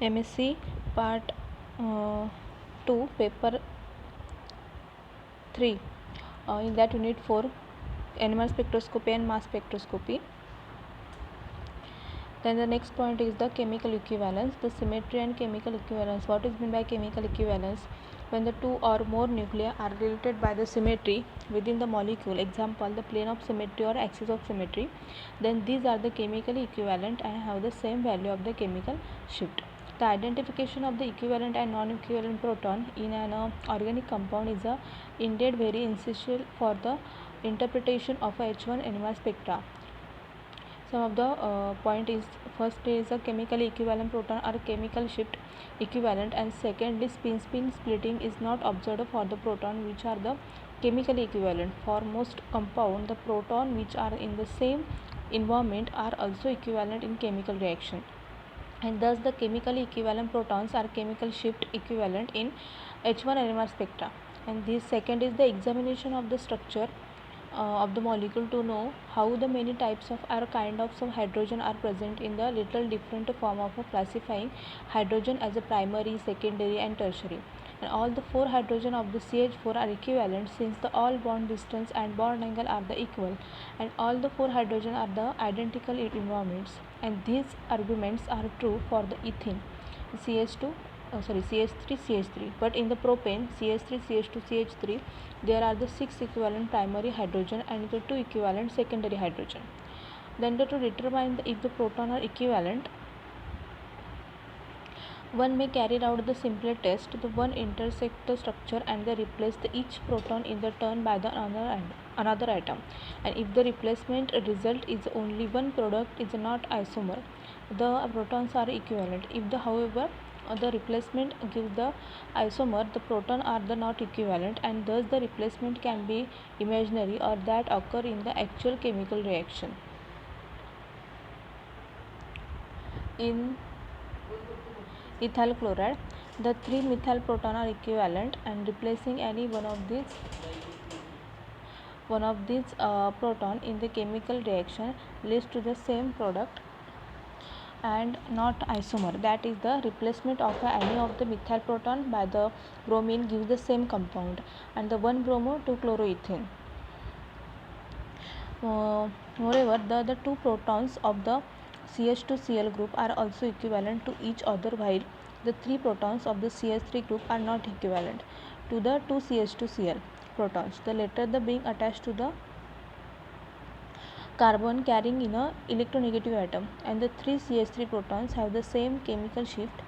MSc Part 2 Paper 3 in that Unit 4 Animal Spectroscopy and Mass Spectroscopy. Then the next point is the chemical equivalence, the symmetry and chemical equivalence. What is meant by chemical equivalence? When the two or more nuclei are related by the symmetry within the molecule, example the plane of symmetry or axis of symmetry, then these are the chemically equivalent and have the same value of the chemical shift. The identification of the equivalent and non-equivalent proton in an organic compound is indeed very essential for the interpretation of a H1 NMR spectra. Some of the point is, first is a chemically equivalent proton or chemical shift equivalent, and secondly spin splitting is not observed for the proton which are the chemically equivalent. For most compound, the proton which are in the same environment are also equivalent in chemical reaction, and thus the chemically equivalent protons are chemical shift equivalent in H1 NMR spectra. And this second is the examination of the structure of the molecule to know how the many types of or kind of hydrogen are present in the little different form of classifying hydrogen as a primary, secondary and tertiary. And all the four hydrogen of the CH4 are equivalent since the all bond distance and bond angle are the equal, and all the four hydrogen are the identical in environments, and these arguments are true for the ethene CH3 CH3, but in the propane CH3 CH2 CH3 there are the 6 equivalent primary hydrogen and the 2 equivalent secondary hydrogen. Then to determine if the proton are equivalent, one may carry out the simpler test. The one intersect the structure and they replace each proton in the turn by the another atom, and if the replacement result is only one product is not isomer, the protons are equivalent. If however the replacement gives the isomer, the proton are the not equivalent, and thus the replacement can be imaginary or that occur in the actual chemical reaction. In ethyl chloride, the 3 methyl proton are equivalent, and replacing any one of these proton in the chemical reaction leads to the same product and not isomer. That is, the replacement of any of the methyl proton by the bromine gives the same compound, and the 1 bromo 2 chloroethane. Moreover, the two protons of the CH2Cl group are also equivalent to each other, while the 3 protons of the CH3 group are not equivalent to the 2 CH2Cl protons, the latter being attached to the carbon carrying in a electronegative atom, and the 3 CH3 protons have the same chemical shift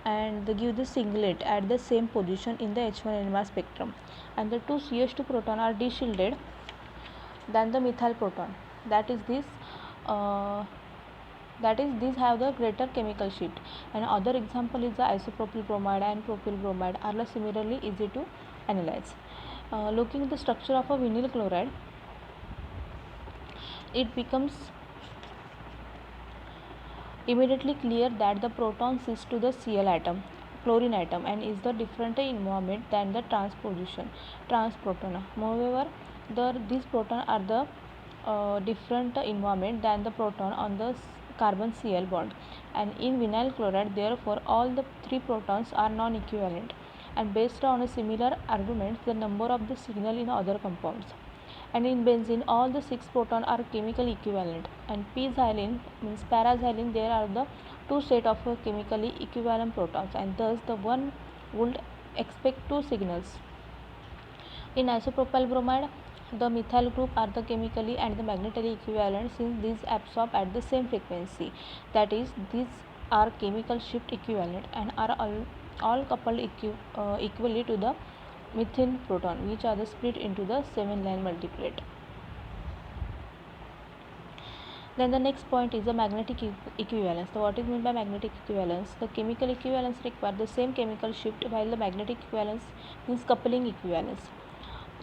and they give the singlet at the same position in the H1 NMR spectrum, and the 2 CH2 proton are de-shielded than the methyl proton. That is these have the greater chemical shift. And other example is the isopropyl bromide and propyl bromide are similarly easy to analyze. Looking at the structure of a vinyl chloride, it becomes immediately clear that the proton sits to the Cl atom, chlorine atom, and is the different environment than the transproton. Moreover, these protons are the different environment than the proton on the carbon Cl bond, and in vinyl chloride therefore all the 3 protons are non-equivalent, and based on a similar arguments the number of the signal in other compounds. And in benzene all the 6 protons are chemically equivalent, and p-xylene means para-xylene there are the 2 set of chemically equivalent protons, and thus the one would expect 2 signals. In isopropyl bromide, the methyl group are the chemically and the magnetically equivalent since these absorb at the same frequency. That is, these are chemical shift equivalent and are all coupled equally to the methane proton, which are the split into the 7-line multiplet. Then the next point is the magnetic equivalence. So what is meant by magnetic equivalence? The chemical equivalence requires the same chemical shift, while the magnetic equivalence means coupling equivalence.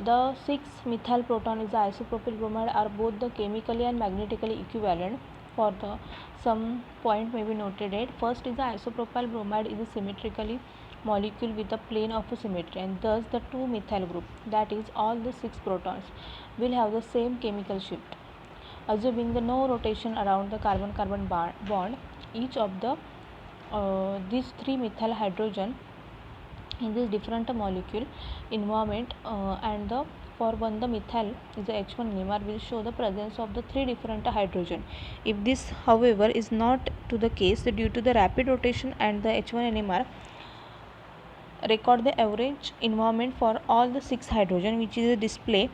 The 6 methyl proton is the isopropyl bromide are both the chemically and magnetically equivalent. For the some point may be noted at first is the isopropyl bromide is a symmetrically molecule with a plane of symmetry, and thus the 2 methyl group, that is all the 6 protons, will have the same chemical shift. Assuming the no rotation around the carbon-carbon bond, each of the these three methyl hydrogen in this different molecule environment, and the for one the methyl is the H1 NMR will show the presence of the three different hydrogen. If this however is not to the case due to the rapid rotation and the H1 NMR record the average environment for all the 6 hydrogen, which is a display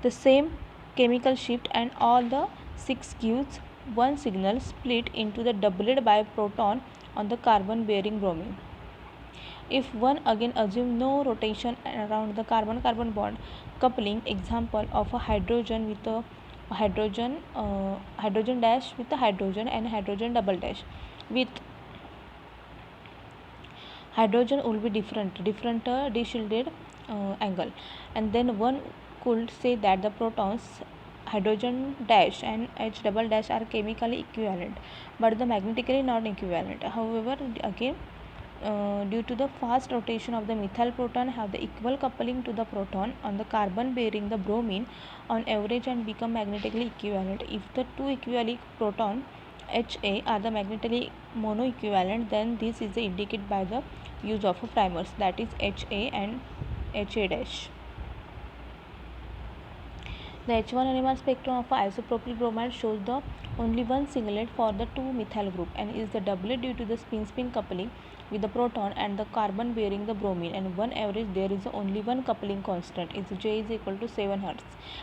the same chemical shift, and all the 6 gives one signal split into the doublet by proton on the carbon bearing bromine. If one again assume no rotation around the carbon-carbon bond coupling, example of a hydrogen with a hydrogen dash with a hydrogen and hydrogen double dash with hydrogen will be different de-shielded angle, and then one could say that the protons hydrogen dash and H double dash are chemically equivalent but the magnetically not equivalent. However, again due to the fast rotation of the methyl proton have the equal coupling to the proton on the carbon bearing the bromine on average and become magnetically equivalent. If the two equivalent proton HA are the magnetically monoequivalent, then this is indicated by the use of primers, that is HA and HA dash. The H1 NMR spectrum of isopropyl bromide shows the only one singlet for the 2-methyl group and is the doublet due to the spin-spin coupling with the proton and the carbon bearing the bromine, and one average there is only one coupling constant is J is equal to 7 Hz,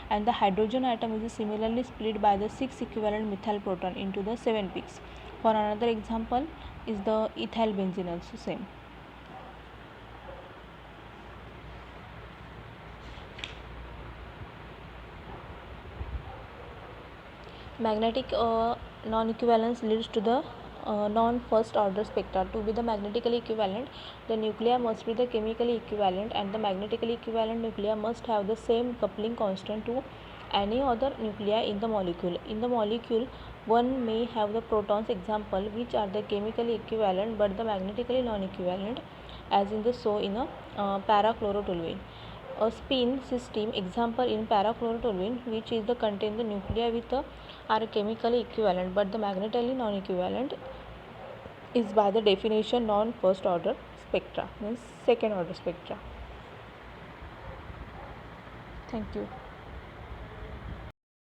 and the hydrogen atom is similarly split by the 6 equivalent methyl proton into the 7 peaks. For another example is the ethyl benzene, also same. Magnetic non-equivalence leads to the non-first order spectra. To be the magnetically equivalent, the nuclei must be the chemically equivalent, and the magnetically equivalent nuclei must have the same coupling constant to any other nuclei in the molecule. In the molecule, one may have the protons, example, which are the chemically equivalent but the magnetically non-equivalent, as in the so in a parachlorotoluene. A spin system, example in parachlorotoluene, which is the contain the nuclei with are chemically equivalent but the magnetically non-equivalent, is by the definition non-first order spectra, means second order spectra. Thank you.